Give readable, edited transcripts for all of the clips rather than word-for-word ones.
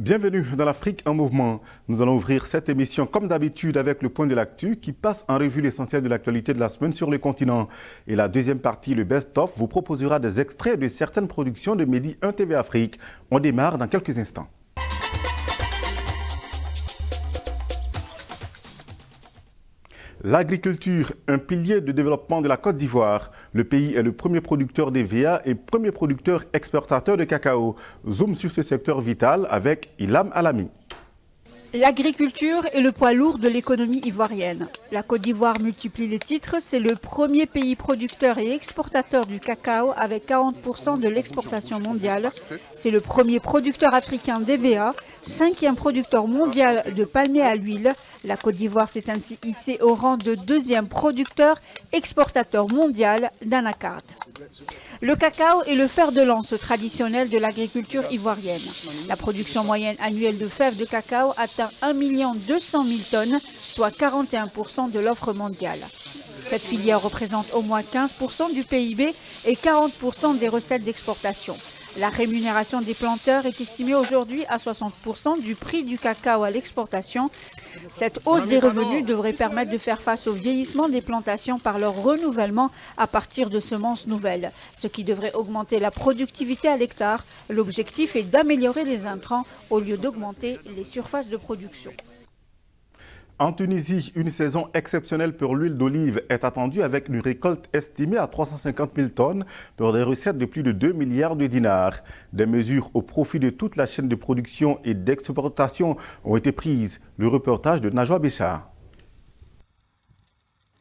Bienvenue dans l'Afrique en mouvement. Nous allons ouvrir cette émission comme d'habitude avec le point de l'actu qui passe en revue l'essentiel de l'actualité de la semaine sur le continent. Et la deuxième partie, le best-of, vous proposera des extraits de certaines productions de Midi 1 TV Afrique. On démarre dans quelques instants. L'agriculture, un pilier de développement de la Côte d'Ivoire. Le pays est le premier producteur d'EVA et premier producteur exportateur de cacao. Zoom sur ce secteur vital avec Ilham Alami. L'agriculture est le poids lourd de l'économie ivoirienne. La Côte d'Ivoire multiplie les titres, c'est le premier pays producteur et exportateur du cacao avec 40% de l'exportation mondiale. C'est le premier producteur africain d'EVA, cinquième producteur mondial de palmier à l'huile. La Côte d'Ivoire s'est ainsi hissée au rang de deuxième producteur exportateur mondial d'anacarde. Le cacao est le fer de lance traditionnel de l'agriculture ivoirienne. La production moyenne annuelle de fèves de cacao atteint 1 200 000 tonnes, soit 41% de l'offre mondiale. Cette filière représente au moins 15% du PIB et 40% des recettes d'exportation. La rémunération des planteurs est estimée aujourd'hui à 60% du prix du cacao à l'exportation. Cette hausse des revenus devrait permettre de faire face au vieillissement des plantations par leur renouvellement à partir de semences nouvelles, ce qui devrait augmenter la productivité à l'hectare. L'objectif est d'améliorer les intrants au lieu d'augmenter les surfaces de production. En Tunisie, une saison exceptionnelle pour l'huile d'olive est attendue avec une récolte estimée à 350 000 tonnes pour des recettes de plus de 2 milliards de dinars. Des mesures au profit de toute la chaîne de production et d'exportation ont été prises. Le reportage de Najwa Béchar.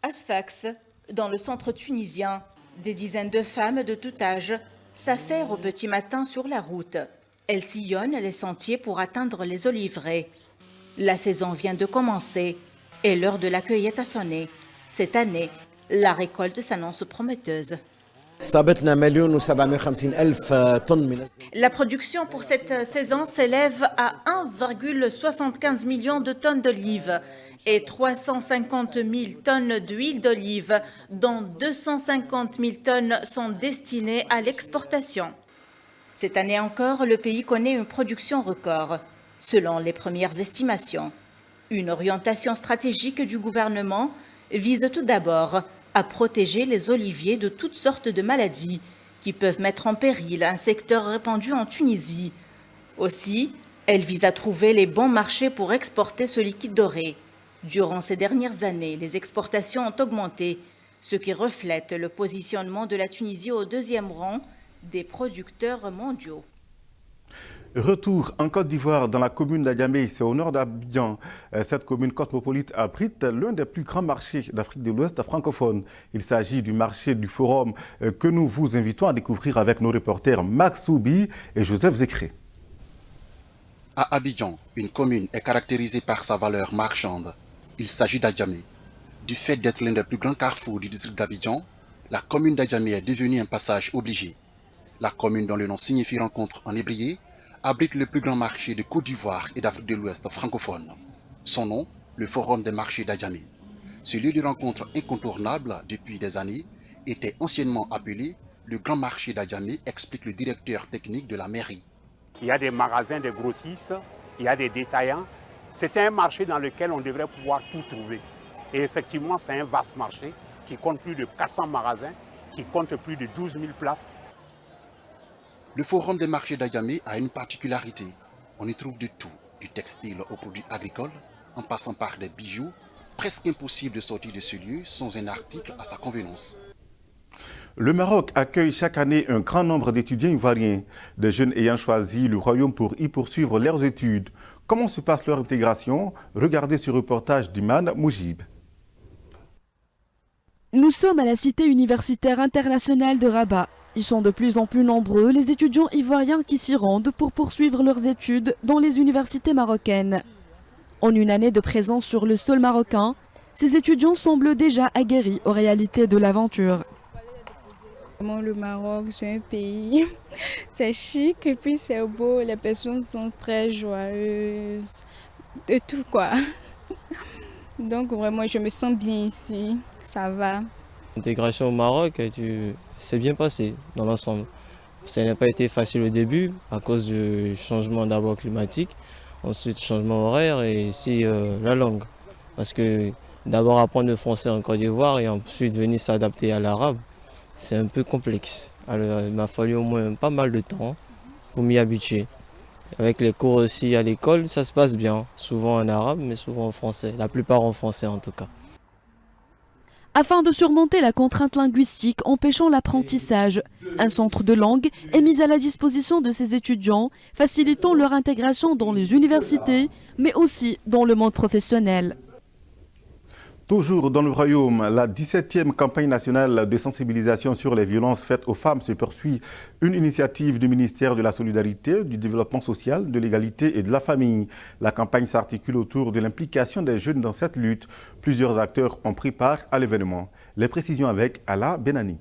À Sfax, dans le centre tunisien, des dizaines de femmes de tout âge s'affairent au petit matin sur la route. Elles sillonnent les sentiers pour atteindre les oliveraies. La saison vient de commencer et l'heure de la cueillette a sonné. Cette année, la récolte s'annonce prometteuse. La production pour cette saison s'élève à 1,75 million de tonnes d'olives et 350 000 tonnes d'huile d'olive, dont 250 000 tonnes sont destinées à l'exportation. Cette année encore, le pays connaît une production record. Selon les premières estimations, une orientation stratégique du gouvernement vise tout d'abord à protéger les oliviers de toutes sortes de maladies qui peuvent mettre en péril un secteur répandu en Tunisie. Aussi, elle vise à trouver les bons marchés pour exporter ce liquide doré. Durant ces dernières années, les exportations ont augmenté, ce qui reflète le positionnement de la Tunisie au deuxième rang des producteurs mondiaux. Retour en Côte d'Ivoire, dans la commune d'Adjamé, c'est au nord d'Abidjan. Cette commune cosmopolite abrite l'un des plus grands marchés d'Afrique de l'Ouest francophone. Il s'agit du marché du Forum que nous vous invitons à découvrir avec nos reporters Max Soubi et Joseph Zécré. À Abidjan, une commune est caractérisée par sa valeur marchande. Il s'agit d'Adjamé. Du fait d'être l'un des plus grands carrefours du district d'Abidjan, la commune d'Adjamé est devenue un passage obligé. La commune, dont le nom signifie rencontre en hébreu, abrite le plus grand marché de Côte d'Ivoire et d'Afrique de l'Ouest francophone. Son nom, le Forum des marchés d'Adjamé. Ce lieu de rencontre incontournable depuis des années était anciennement appelé le Grand Marché d'Adjamé, explique le directeur technique de la mairie. Il y a des magasins, des grossistes, il y a des détaillants. C'est un marché dans lequel on devrait pouvoir tout trouver. Et effectivement, c'est un vaste marché qui compte plus de 400 magasins, qui compte plus de 12 000 places. Le Forum des marchés d'Adjamé a une particularité. On y trouve de tout, du textile aux produits agricoles, en passant par des bijoux. Presque impossible de sortir de ce lieu sans un article à sa convenance. Le Maroc accueille chaque année un grand nombre d'étudiants ivoiriens, des jeunes ayant choisi le royaume pour y poursuivre leurs études. Comment se passe leur intégration? Regardez ce reportage d'Iman Moujib. Nous sommes à la cité universitaire internationale de Rabat. Ils sont de plus en plus nombreux, les étudiants ivoiriens qui s'y rendent pour poursuivre leurs études dans les universités marocaines. En une année de présence sur le sol marocain, ces étudiants semblent déjà aguerris aux réalités de l'aventure. Le Maroc, c'est un pays, c'est chic et puis c'est beau, les personnes sont très joyeuses, de tout quoi. Donc vraiment, je me sens bien ici, ça va. L'intégration au Maroc, c'est bien passé dans l'ensemble. Ça n'a pas été facile au début à cause du changement d'abord climatique, ensuite changement horaire et ici la langue. Parce que d'abord apprendre le français en Côte d'Ivoire et ensuite venir s'adapter à l'arabe, c'est un peu complexe. Alors il m'a fallu au moins pas mal de temps pour m'y habituer. Avec les cours aussi à l'école, ça se passe bien, souvent en arabe mais souvent en français, la plupart en français en tout cas. Afin de surmonter la contrainte linguistique empêchant l'apprentissage, un centre de langue est mis à la disposition de ces étudiants, facilitant leur intégration dans les universités, mais aussi dans le monde professionnel. Toujours dans le Royaume, la 17e campagne nationale de sensibilisation sur les violences faites aux femmes se poursuit. Une initiative du ministère de la Solidarité, du Développement social, de l'égalité et de la famille. La campagne s'articule autour de l'implication des jeunes dans cette lutte. Plusieurs acteurs ont pris part à l'événement. Les précisions avec Ala Benani.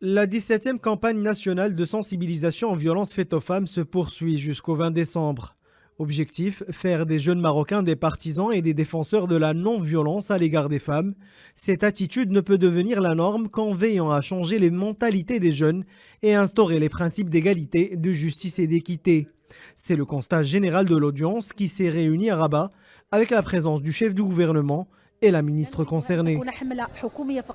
La 17e campagne nationale de sensibilisation aux violences faites aux femmes se poursuit jusqu'au 20 décembre. Objectif, faire des jeunes Marocains des partisans et des défenseurs de la non-violence à l'égard des femmes. Cette attitude ne peut devenir la norme qu'en veillant à changer les mentalités des jeunes et instaurer les principes d'égalité, de justice et d'équité. C'est le constat général de l'audience qui s'est réunie à Rabat avec la présence du chef du gouvernement et la ministre concernée.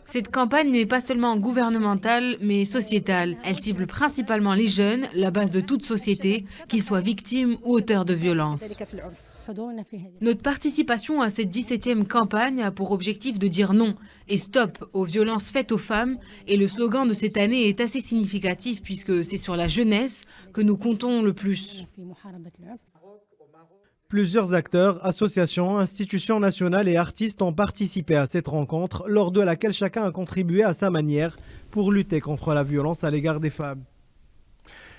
Cette campagne n'est pas seulement gouvernementale, mais sociétale. Elle cible principalement les jeunes, la base de toute société, qu'ils soient victimes ou auteurs de violences. Notre participation à cette 17e campagne a pour objectif de dire non et stop aux violences faites aux femmes. Et le slogan de cette année est assez significatif puisque c'est sur la jeunesse que nous comptons le plus. Plusieurs acteurs, associations, institutions nationales et artistes ont participé à cette rencontre, lors de laquelle chacun a contribué à sa manière pour lutter contre la violence à l'égard des femmes.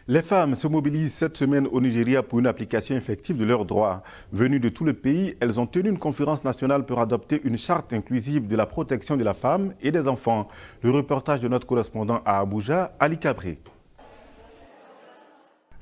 Les femmes se mobilisent cette semaine au Nigeria pour une application effective de leurs droits. Venues de tout le pays, elles ont tenu une conférence nationale pour adopter une charte inclusive de la protection de la femme et des enfants. Le reportage de notre correspondant à Abuja, Ali Cabré.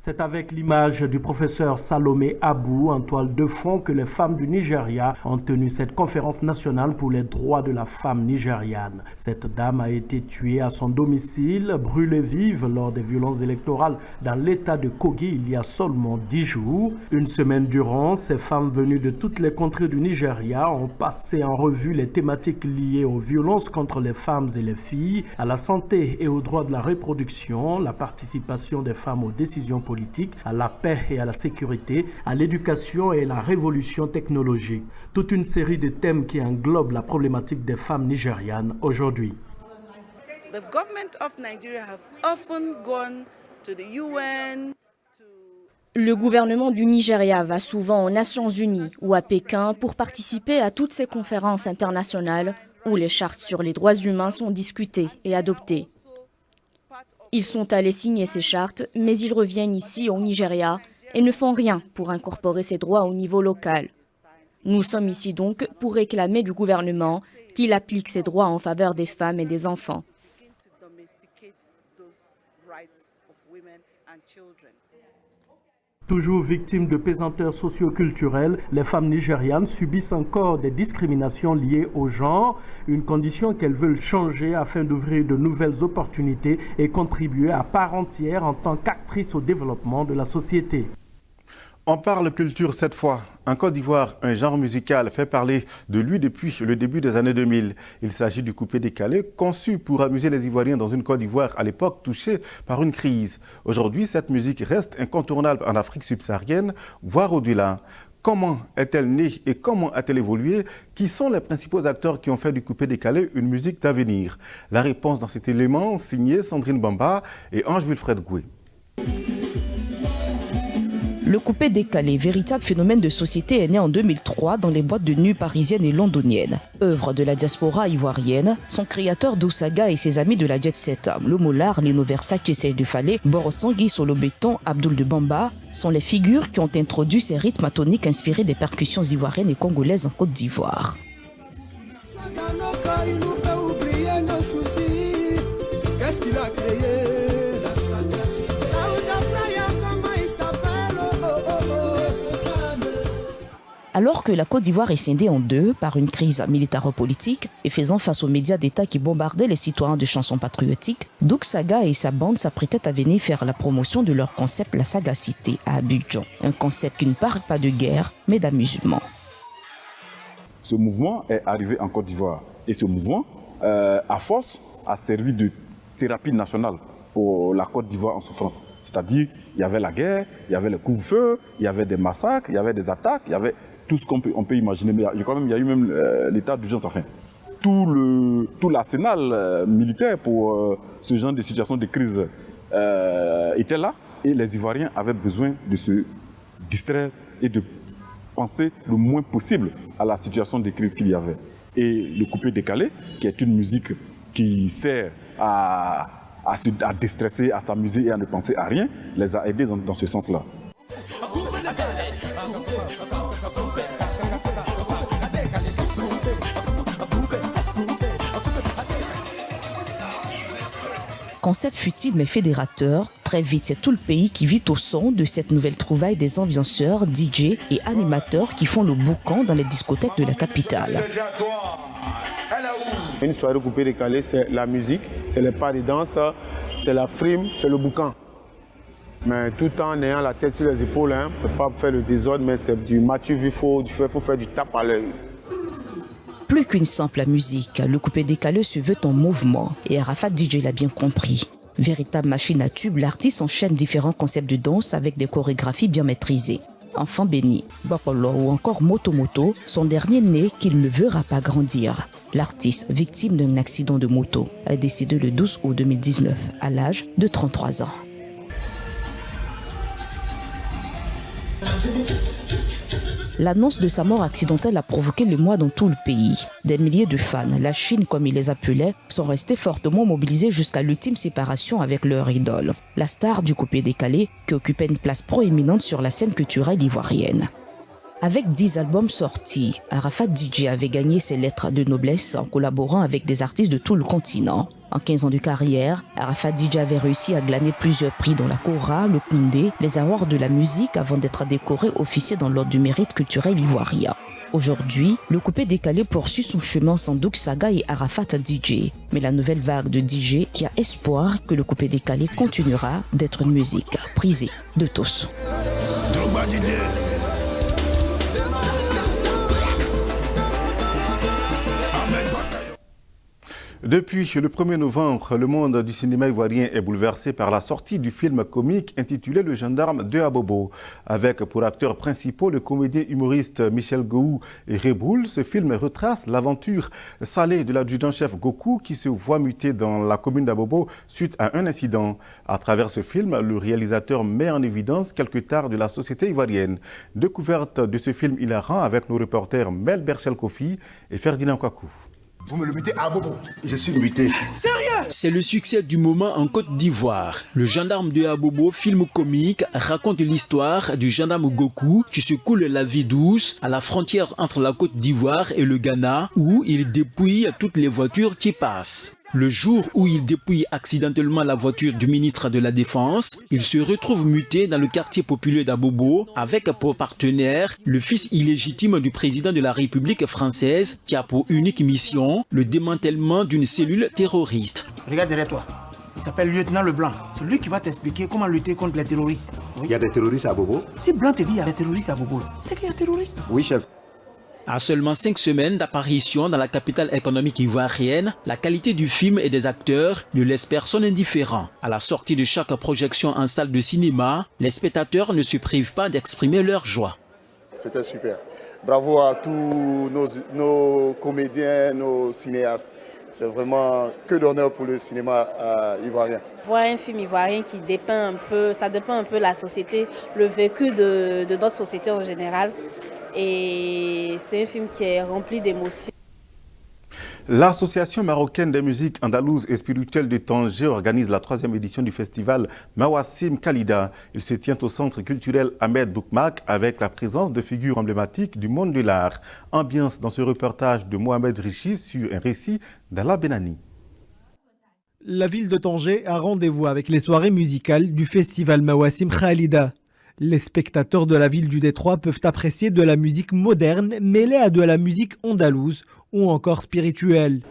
C'est avec l'image du professeur Salomé Abou en toile de fond que les femmes du Nigeria ont tenu cette conférence nationale pour les droits de la femme nigériane. Cette dame a été tuée à son domicile, brûlée vive lors des violences électorales dans l'état de Kogi il y a seulement 10 jours. Une semaine durant, ces femmes venues de toutes les contrées du Nigeria ont passé en revue les thématiques liées aux violences contre les femmes et les filles, à la santé et aux droits de la reproduction, la participation des femmes aux décisions politique, à la paix et à la sécurité, à l'éducation et à la révolution technologique. Toute une série de thèmes qui englobent la problématique des femmes nigérianes aujourd'hui. Le gouvernement du Nigeria va souvent aux Nations Unies ou à Pékin pour participer à toutes ces conférences internationales où les chartes sur les droits humains sont discutées et adoptées. Ils sont allés signer ces chartes, mais ils reviennent ici au Nigeria et ne font rien pour incorporer ces droits au niveau local. Nous sommes ici donc pour réclamer du gouvernement qu'il applique ces droits en faveur des femmes et des enfants. Toujours victimes de pesanteurs socio-culturelles, les femmes nigérianes subissent encore des discriminations liées au genre, une condition qu'elles veulent changer afin d'ouvrir de nouvelles opportunités et contribuer à part entière en tant qu'actrices au développement de la société. On parle culture cette fois. En Côte d'Ivoire, un genre musical fait parler de lui depuis le début des années 2000. Il s'agit du coupé-décalé, conçu pour amuser les Ivoiriens dans une Côte d'Ivoire à l'époque touchée par une crise. Aujourd'hui, cette musique reste incontournable en Afrique subsaharienne, voire au-delà. Comment est-elle née et comment a-t-elle évolué? Qui sont les principaux acteurs qui ont fait du coupé-décalé une musique d'avenir? La réponse dans cet élément, signé Sandrine Bamba et Ange Wilfred Goué. Le coupé-décalé, véritable phénomène de société, est né en 2003 dans les boîtes de nuit parisiennes et londoniennes. Œuvre de la diaspora ivoirienne, son créateur Dousaga et ses amis de la jet set, le Mollard, Lino Versace et Seydou Falé, Borosangui, Solo Béton, Abdoul de Bamba, sont les figures qui ont introduit ces rythmes toniques inspirés des percussions ivoiriennes et congolaises en Côte d'Ivoire. Qu'est-ce qu'il a créé? Alors que la Côte d'Ivoire est scindée en deux par une crise militaro-politique et faisant face aux médias d'État qui bombardaient les citoyens de chansons patriotiques, Douk Saga et sa bande s'apprêtaient à venir faire la promotion de leur concept La Sagacité à Abidjan. Un concept qui ne parle pas de guerre, mais d'amusement. Ce mouvement est arrivé en Côte d'Ivoire et ce mouvement, à force, a servi de thérapie nationale pour la Côte d'Ivoire en souffrance. C'est-à-dire, il y avait la guerre, il y avait le couvre-feu, il y avait des massacres, il y avait des attaques, il y avait tout ce qu'on peut imaginer. Mais il y a eu même l'état d'urgence, enfin. Tout l'arsenal militaire pour ce genre de situation de crise était là. Et les Ivoiriens avaient besoin de se distraire et de penser le moins possible à la situation de crise qu'il y avait. Et le coupé-décalé, qui est une musique qui sert à déstresser, à s'amuser et à ne penser à rien, les a aidés dans ce sens-là. Concept futile mais fédérateur, très vite c'est tout le pays qui vit au son de cette nouvelle trouvaille des ambianceurs, DJ et animateurs qui font le boucan dans les discothèques de la capitale. Une soirée coupée décalée, c'est la musique, c'est les pas de danse, c'est la frime, c'est le boucan. Mais tout en ayant la tête sur les épaules, hein, c'est pas faire le désordre, mais c'est du Mathieu Vifo, il faut faire du tape à l'œil. Plus qu'une simple musique, le coupé-décalé se veut en mouvement et Arafat DJ l'a bien compris. Véritable machine à tube, l'artiste enchaîne différents concepts de danse avec des chorégraphies bien maîtrisées. Enfant béni, Bakolo ou encore Moto Moto, son dernier né qu'il ne verra pas grandir. L'artiste, victime d'un accident de moto, est décédé le 12 août 2019 à l'âge de 33 ans. L'annonce de sa mort accidentelle a provoqué l'émoi dans tout le pays. Des milliers de fans, la Chine comme il les appelait, sont restés fortement mobilisés jusqu'à l'ultime séparation avec leur idole. La star du coupé-décalé qui occupait une place proéminente sur la scène culturelle ivoirienne. Avec 10 albums sortis, Arafat DJ avait gagné ses lettres de noblesse en collaborant avec des artistes de tout le continent. En 15 ans de carrière, Arafat DJ avait réussi à glaner plusieurs prix dans la Cora, le Koundé, les awards de la musique avant d'être décoré officier dans l'ordre du mérite culturel ivoirien. Aujourd'hui, le coupé-décalé poursuit son chemin sans Douk Saga et Arafat DJ. Mais la nouvelle vague de DJ qui a espoir que le coupé-décalé continuera d'être une musique prisée de tous. Depuis le 1er novembre, le monde du cinéma ivoirien est bouleversé par la sortie du film comique intitulé Le gendarme de Abobo. Avec pour acteurs principaux le comédien humoriste Michel Gou et Reboul, ce film retrace l'aventure salée de l'adjudant-chef Goku qui se voit muté dans la commune d'Abobo suite à un incident. À travers ce film, le réalisateur met en évidence quelques tares de la société ivoirienne. Découverte de ce film hilarant avec nos reporters Mel Berchel-Kofi et Ferdinand Kwaku. Vous me le mettez à Abobo. Je suis muté. Sérieux? C'est le succès du moment en Côte d'Ivoire. Le gendarme de Abobo, film comique, raconte l'histoire du gendarme Goku qui se coule la vie douce à la frontière entre la Côte d'Ivoire et le Ghana où il dépouille toutes les voitures qui passent. Le jour où il dépouille accidentellement la voiture du ministre de la Défense, il se retrouve muté dans le quartier populaire d'Abobo avec pour partenaire le fils illégitime du président de la République française qui a pour unique mission le démantèlement d'une cellule terroriste. Regarde derrière toi. Il s'appelle Lieutenant Leblanc. C'est lui qui va t'expliquer comment lutter contre les terroristes. Oui. Il y a des terroristes à Abobo? Si Blanc te dit qu'il y a des terroristes à Abobo, c'est qu'il y a des terroristes. Oui, chef. À seulement 5 semaines d'apparition dans la capitale économique ivoirienne, la qualité du film et des acteurs ne laisse personne indifférent. À la sortie de chaque projection en salle de cinéma, les spectateurs ne se privent pas d'exprimer leur joie. C'était super. Bravo à tous nos comédiens, nos cinéastes. C'est vraiment que d'honneur pour le cinéma ivoirien. Voir un film ivoirien qui dépeint un peu, ça dépeint un peu la société, le vécu de notre société en général. Et c'est un film qui est rempli d'émotions. L'Association marocaine des musiques andalouses et spirituelles de Tanger organise la 3e édition du festival Mawassim Khalida. Il se tient au centre culturel Ahmed Boukmak avec la présence de figures emblématiques du monde de l'art. Ambiance dans ce reportage de Mohamed Richi sur un récit d'Allah Benani. La ville de Tanger a rendez-vous avec les soirées musicales du festival Mawassim Khalida. Les spectateurs de la ville du Détroit peuvent apprécier de la musique moderne mêlée à de la musique andalouse ou encore spirituelle.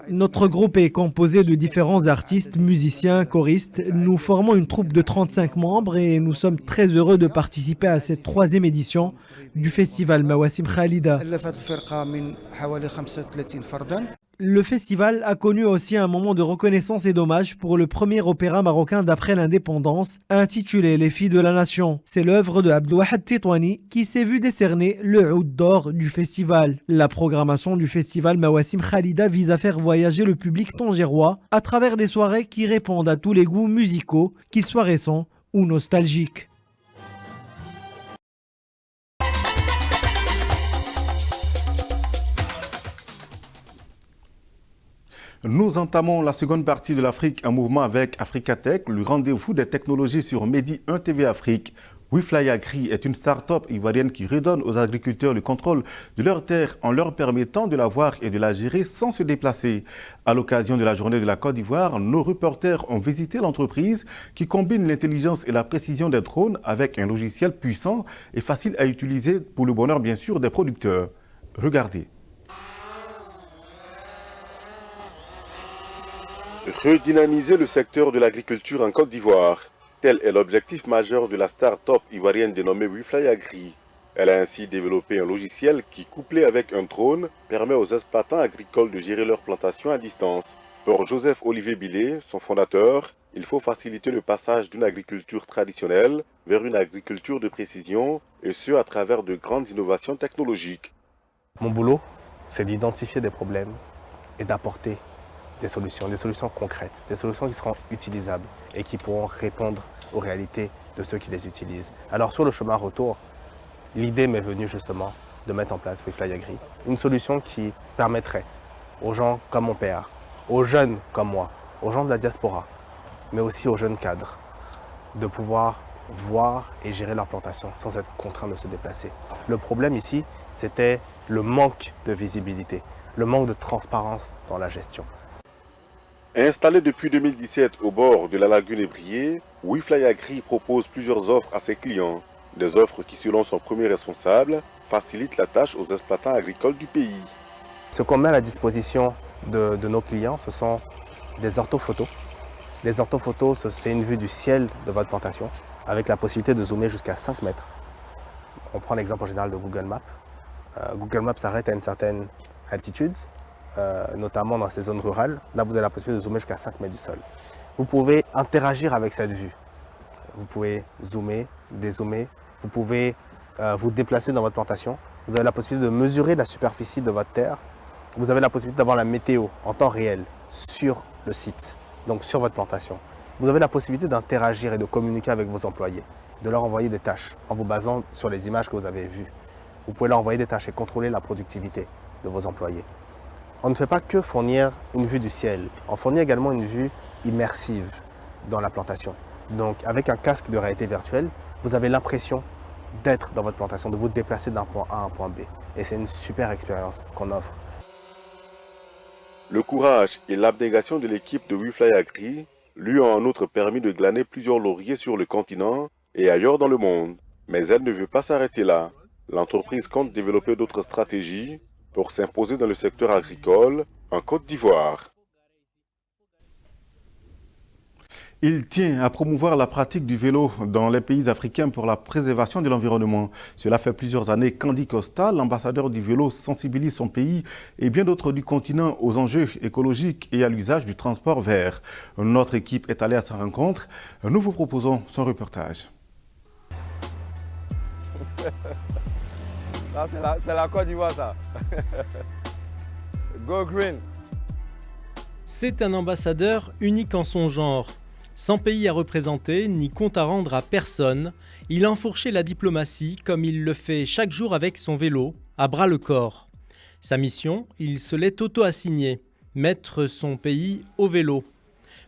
Notre groupe est composé de différents artistes, musiciens, choristes. Nous formons une troupe de 35 membres et nous sommes très heureux de participer à cette 3e édition du festival Mawassim Khalida. Le festival a connu aussi un moment de reconnaissance et d'hommage pour le premier opéra marocain d'après l'indépendance, intitulé Les filles de la nation. C'est l'œuvre de Abdelwahad Titouani qui s'est vu décerner le Oud d'or du festival. La programmation du festival Mawassim Khalida vise à faire voyager le public tangérois à travers des soirées qui répondent à tous les goûts musicaux, qu'ils soient récents ou nostalgiques. Nous entamons la seconde partie de l'Afrique en mouvement avec Africa Tech, le rendez-vous des technologies sur Medi 1 TV Afrique. WeFly Agri est une start-up ivoirienne qui redonne aux agriculteurs le contrôle de leurs terres en leur permettant de la voir et de la gérer sans se déplacer. À l'occasion de la journée de la Côte d'Ivoire, nos reporters ont visité l'entreprise qui combine l'intelligence et la précision des drones avec un logiciel puissant et facile à utiliser pour le bonheur bien sûr des producteurs. Regardez. Redynamiser le secteur de l'agriculture en Côte d'Ivoire. Tel est l'objectif majeur de la start-up ivoirienne dénommée WeFly Agri. Elle a ainsi développé un logiciel qui, couplé avec un drone, permet aux exploitants agricoles de gérer leurs plantations à distance. Pour Joseph-Olivier Billet, son fondateur, il faut faciliter le passage d'une agriculture traditionnelle vers une agriculture de précision, et ce à travers de grandes innovations technologiques. Mon boulot, c'est d'identifier des problèmes et d'apporter des solutions concrètes, des solutions qui seront utilisables et qui pourront répondre aux réalités de ceux qui les utilisent. Alors sur le chemin retour, l'idée m'est venue justement de mettre en place WeFly Agri, une solution qui permettrait aux gens comme mon père, aux jeunes comme moi, aux gens de la diaspora, mais aussi aux jeunes cadres, de pouvoir voir et gérer leur plantation sans être contraints de se déplacer. Le problème ici, c'était le manque de visibilité, le manque de transparence dans la gestion. Installé depuis 2017 au bord de la lagune Ébrié, WeFly Agri propose plusieurs offres à ses clients. Des offres qui, selon son premier responsable, facilitent la tâche aux exploitants agricoles du pays. Ce qu'on met à la disposition de nos clients, ce sont des orthophotos. Les orthophotos, c'est une vue du ciel de votre plantation, avec la possibilité de zoomer jusqu'à 5 mètres. On prend l'exemple en général de Google Maps. Google Maps s'arrête à une certaine altitude, notamment dans ces zones rurales. Là, vous avez la possibilité de zoomer jusqu'à 5 mètres du sol. Vous pouvez interagir avec cette vue. Vous pouvez zoomer, dézoomer. Vous pouvez vous déplacer dans votre plantation. Vous avez la possibilité de mesurer la superficie de votre terre. Vous avez la possibilité d'avoir la météo en temps réel sur le site, donc sur votre plantation. Vous avez la possibilité d'interagir et de communiquer avec vos employés, de leur envoyer des tâches en vous basant sur les images que vous avez vues. Vous pouvez leur envoyer des tâches et contrôler la productivité de vos employés. On ne fait pas que fournir une vue du ciel, on fournit également une vue immersive dans la plantation. Donc avec un casque de réalité virtuelle, vous avez l'impression d'être dans votre plantation, de vous déplacer d'un point A à un point B. Et c'est une super expérience qu'on offre. Le courage et l'abnégation de l'équipe de WeFly Agri lui ont en outre permis de glaner plusieurs lauriers sur le continent et ailleurs dans le monde. Mais elle ne veut pas s'arrêter là. L'entreprise compte développer d'autres stratégies pour s'imposer dans le secteur agricole en Côte d'Ivoire. Il tient à promouvoir la pratique du vélo dans les pays africains pour la préservation de l'environnement. Cela fait plusieurs années qu'Andy Costa, l'ambassadeur du vélo, sensibilise son pays et bien d'autres du continent aux enjeux écologiques et à l'usage du transport vert. Notre équipe est allée à sa rencontre. Nous vous proposons son reportage. C'est la Côte d'Ivoire, ça. Go Green. C'est un ambassadeur unique en son genre. Sans pays à représenter, ni compte à rendre à personne, il a enfourché la diplomatie comme il le fait chaque jour avec son vélo, à bras le corps. Sa mission, il se l'est auto-assignée, mettre son pays au vélo.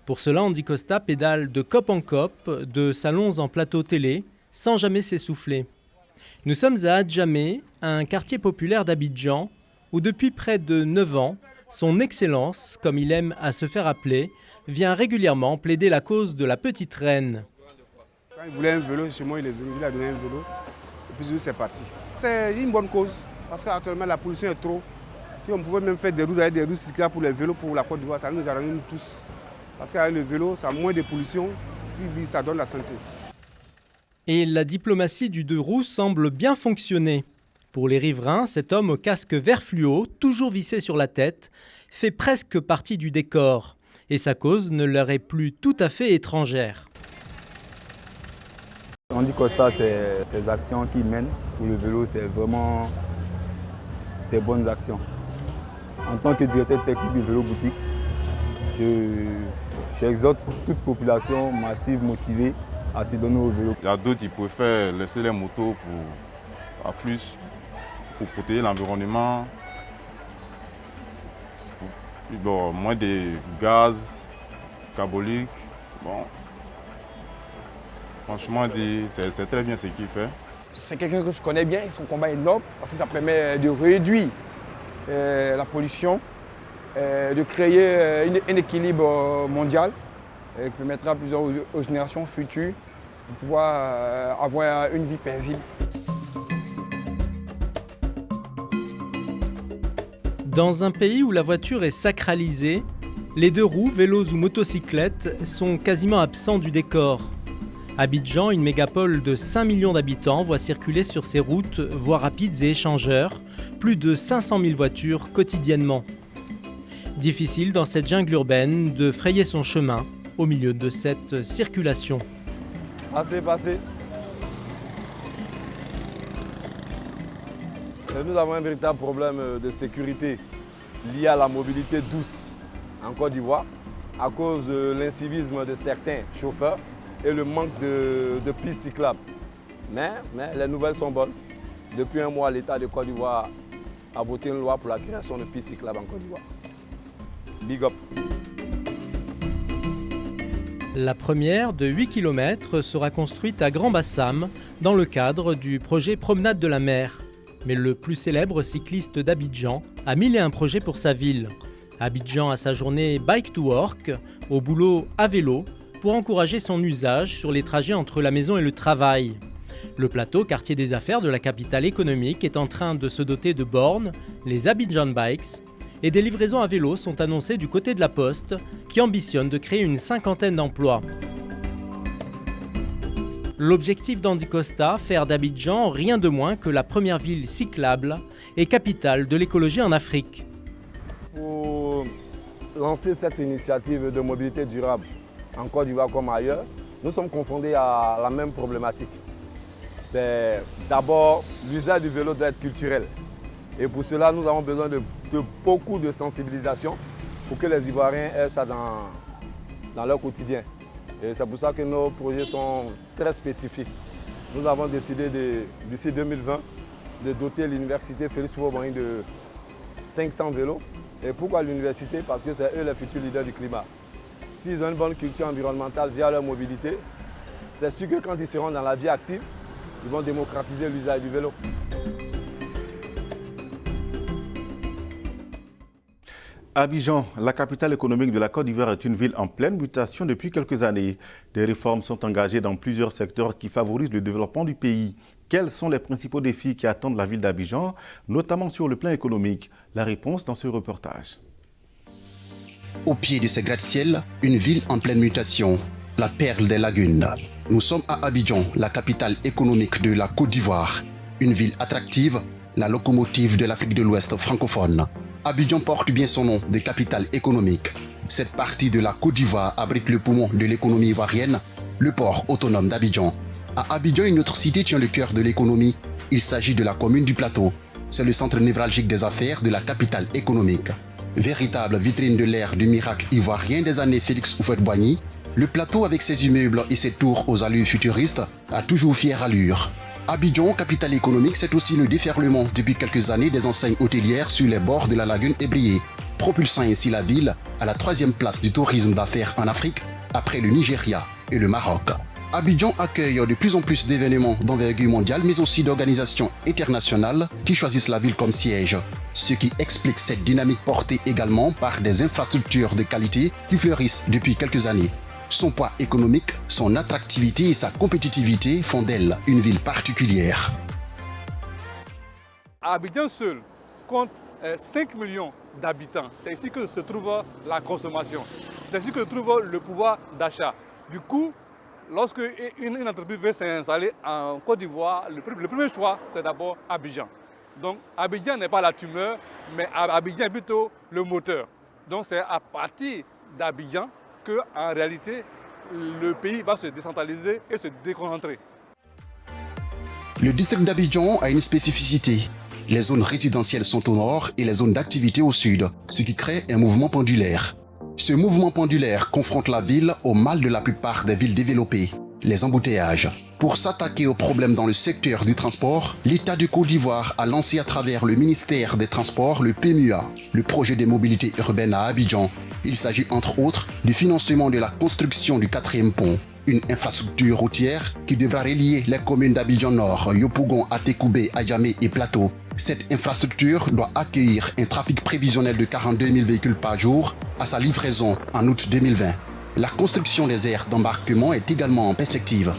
Pour cela, Andy Costa pédale de cop en cop, de salons en plateau télé, sans jamais s'essouffler. Nous sommes à Adjamé, un quartier populaire d'Abidjan, où depuis près de 9 ans, son Excellence, comme il aime à se faire appeler, vient régulièrement plaider la cause de la petite reine. Quand il voulait un vélo, chez moi il est venu, il a donné un vélo. Et puis c'est parti. C'est une bonne cause parce qu'actuellement la pollution est trop. Si on pouvait même faire des routes cyclables pour les vélos pour la Côte d'Ivoire, ça nous arrange tous. Parce qu'avec le vélo, ça a moins de pollution, puis ça donne la santé. Et la diplomatie du deux roues semble bien fonctionner. Pour les riverains, cet homme au casque vert fluo, toujours vissé sur la tête, fait presque partie du décor. Et sa cause ne leur est plus tout à fait étrangère. Andicosta, c'est des actions qu'il mène pour le vélo, c'est vraiment des bonnes actions. En tant que directeur technique du vélo boutique, j'exhorte toute population massive, motivée à se donner au vélo. Il y a d'autres qui préfèrent laisser les motos pour protéger l'environnement, moins de gaz carbonique. Bon. Franchement, c'est très bien ce qu'il fait. C'est quelqu'un que je connais bien, son combat est noble parce que ça permet de réduire la pollution, de créer un équilibre mondial qui permettra à plusieurs aux générations futures de pouvoir avoir une vie paisible. Dans un pays où la voiture est sacralisée, les deux roues, vélos ou motocyclettes, sont quasiment absents du décor. Abidjan, une mégapole de 5 millions d'habitants, voit circuler sur ses routes, voies rapides et échangeurs, plus de 500 000 voitures quotidiennement. Difficile dans cette jungle urbaine de frayer son chemin au milieu de cette circulation. Passez. Nous avons un véritable problème de sécurité lié à la mobilité douce en Côte d'Ivoire à cause de l'incivisme de certains chauffeurs et le manque de pistes cyclables. Mais les nouvelles sont bonnes. Depuis un mois, l'État de Côte d'Ivoire a voté une loi pour la création de pistes cyclables en Côte d'Ivoire. Big up. La première, de 8 km, sera construite à Grand Bassam dans le cadre du projet Promenade de la mer. Mais le plus célèbre cycliste d'Abidjan a 1001 projets pour sa ville. Abidjan a sa journée Bike to Work, au boulot à vélo, pour encourager son usage sur les trajets entre la maison et le travail. Le plateau, quartier des affaires de la capitale économique, est en train de se doter de bornes, les Abidjan Bikes, et des livraisons à vélo sont annoncées du côté de la Poste, qui ambitionne de créer une 50aine d'emplois. L'objectif d'Andicosta, faire d'Abidjan rien de moins que la première ville cyclable et capitale de l'écologie en Afrique. Pour lancer cette initiative de mobilité durable en Côte d'Ivoire comme ailleurs, nous sommes confrontés à la même problématique. C'est d'abord l'usage du vélo doit être culturel. Et pour cela, nous avons besoin de beaucoup de sensibilisation pour que les Ivoiriens aient ça dans leur quotidien. Et c'est pour ça que nos projets sont très spécifiques. Nous avons décidé d'ici 2020 de doter l'université Félix Houphouët-Boigny de 500 vélos. Et pourquoi l'université? Parce que c'est eux les futurs leaders du climat. S'ils ont une bonne culture environnementale via leur mobilité, c'est sûr que quand ils seront dans la vie active, ils vont démocratiser l'usage du vélo. Abidjan, la capitale économique de la Côte d'Ivoire, est une ville en pleine mutation depuis quelques années. Des réformes sont engagées dans plusieurs secteurs qui favorisent le développement du pays. Quels sont les principaux défis qui attendent la ville d'Abidjan, notamment sur le plan économique? La réponse dans ce reportage. Au pied de ces gratte-ciel, une ville en pleine mutation, la perle des lagunes. Nous sommes à Abidjan, la capitale économique de la Côte d'Ivoire. Une ville attractive, la locomotive de l'Afrique de l'Ouest francophone. Abidjan porte bien son nom de capitale économique. Cette partie de la Côte d'Ivoire abrite le poumon de l'économie ivoirienne, le port autonome d'Abidjan. À Abidjan, une autre cité tient le cœur de l'économie. Il s'agit de la commune du Plateau. C'est le centre névralgique des affaires de la capitale économique. Véritable vitrine de l'ère du miracle ivoirien des années Félix Houphouët-Boigny, le Plateau, avec ses immeubles et ses tours aux allures futuristes, a toujours fière allure. Abidjan, capitale économique, c'est aussi le déferlement depuis quelques années des enseignes hôtelières sur les bords de la lagune ébriée, propulsant ainsi la ville à la 3e place du tourisme d'affaires en Afrique, après le Nigeria et le Maroc. Abidjan accueille de plus en plus d'événements d'envergure mondiale, mais aussi d'organisations internationales qui choisissent la ville comme siège. Ce qui explique cette dynamique portée également par des infrastructures de qualité qui fleurissent depuis quelques années. Son poids économique, son attractivité et sa compétitivité font d'elle une ville particulière. Abidjan seul compte 5 millions d'habitants. C'est ici que se trouve la consommation. C'est ici que se trouve le pouvoir d'achat. Du coup, lorsque une entreprise veut s'installer en Côte d'Ivoire, le premier choix, c'est d'abord Abidjan. Donc Abidjan n'est pas la tumeur, mais Abidjan est plutôt le moteur. Donc c'est à partir d'Abidjan qu'en réalité, le pays va se décentraliser et se déconcentrer. Le district d'Abidjan a une spécificité. Les zones résidentielles sont au nord et les zones d'activité au sud, ce qui crée un mouvement pendulaire. Ce mouvement pendulaire confronte la ville au mal de la plupart des villes développées, les embouteillages. Pour s'attaquer aux problèmes dans le secteur du transport, l'État de Côte d'Ivoire a lancé à travers le ministère des Transports le PMUA, le projet des mobilités urbaines à Abidjan. Il s'agit entre autres du financement de la construction du 4e pont, une infrastructure routière qui devra relier les communes d'Abidjan Nord, Yopougon, Atekoubé, Adjamé et Plateau. Cette infrastructure doit accueillir un trafic prévisionnel de 42 000 véhicules par jour à sa livraison en août 2020. La construction des aires d'embarquement est également en perspective.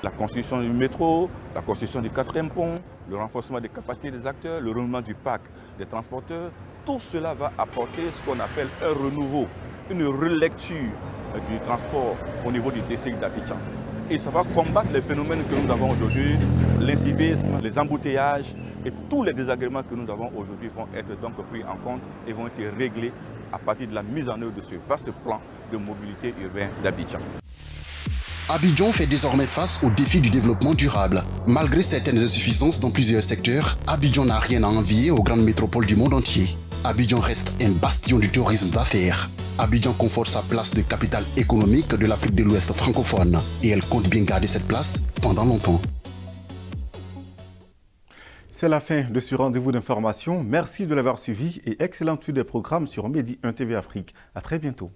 La construction du métro, la construction du 4e pont, le renforcement des capacités des acteurs, le renouvellement du parc des transporteurs, tout cela va apporter ce qu'on appelle un renouveau, une relecture du transport au niveau du district d'Abidjan. Et ça va combattre les phénomènes que nous avons aujourd'hui, l'incivisme, les embouteillages et tous les désagréments que nous avons aujourd'hui vont être donc pris en compte et vont être réglés à partir de la mise en œuvre de ce vaste plan de mobilité urbaine d'Abidjan. Abidjan fait désormais face aux défis du développement durable. Malgré certaines insuffisances dans plusieurs secteurs, Abidjan n'a rien à envier aux grandes métropoles du monde entier. Abidjan reste un bastion du tourisme d'affaires. Abidjan conforte sa place de capitale économique de l'Afrique de l'Ouest francophone et elle compte bien garder cette place pendant longtemps. C'est la fin de ce rendez-vous d'information. Merci de l'avoir suivi et excellente suite des programmes sur Medi 1 TV Afrique. À très bientôt.